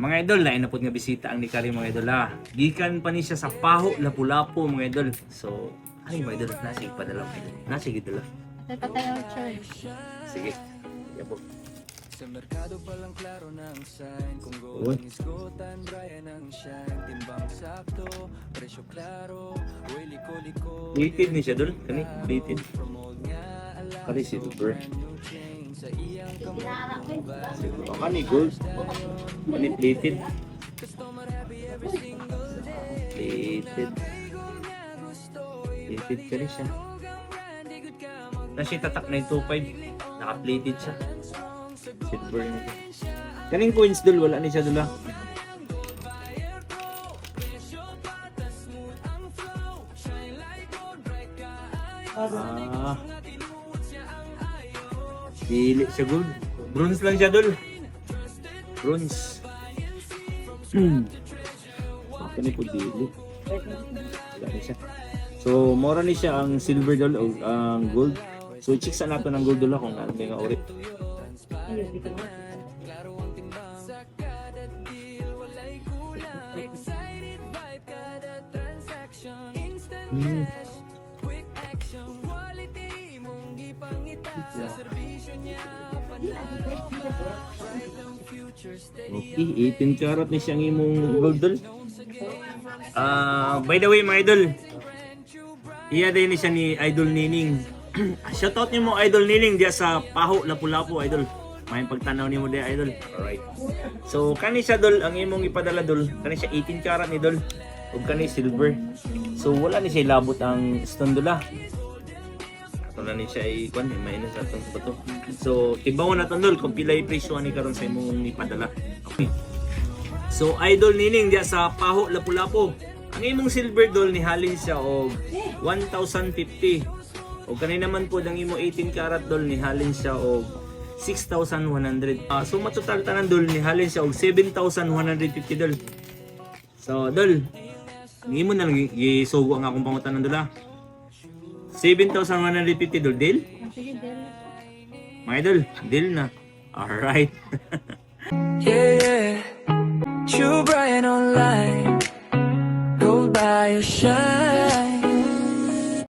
Mga idol, lain na po nga bisita ang ni Kari mga idol ha. Gikan pa ni siya sa Paho, Lapu-Lapu mga idol. So, ay mga idol, nasig pa dala mga idol. Nasig dala. Ito tayo church. Sige. Yan po. Sa merkado palang klaro ng sign. Kung going isgotan, Brian ang shine. Timbang sakto, presyo klaro. Uy, liko-liko. Plated ni siya dol. Kani, plated. From old nga, alam Kani silver. new chain. Sa iyang Silver. Kani gold. Kani plated. Plated. Plated ka rin siya. Nasi tatak na yung 2.5. Naka-plated siya. Silver yun. Kaning coins dul, wala ni siya dul ha. Ah. Dili siya gold. Bronze lang siya dul. Bronze. Ako ni po dili. Wala ni siya. So, mora ni siya ang silver dul o ang gold. So, check sa nato ng gold dul ha kung ano may nga ori. Okay, 18 karat ni siyang imong gold dol. By the way mga idol, iya din ni siya ni Idol Nining. Shoutout niyo mo Idol Nining diya sa Paho, Lapu-Lapu idol. May pagtanaw ni mo diya idol. Alright. So kani siya dol ang imong ipadala dol. Kani siya 18 karat ni dol. Ug kani silver. So wala ni siya labot ang stone dol ha. Ato na ni siya ay kwan may na sa atong bato. So tibawon na ton dol kung pila i presyo ani karon sa imong ipadala. Okay. So Idol Nining diya sa Paho, Lapu-Lapu. Ang imong silver dol ni halin siya og 1,050. O kanina naman po ang imong 18 karat dol ni halin siya og 6,100. So matotal tanan dol ni halin siya og 7,150 dol. So dol, ngimo na lang gisugo ang akong pangutanan dol ha. 7,150 dol deal? Sige, Del. Mga idol, deal na. Alright. Yeah, True Brian online. Gold by your shine.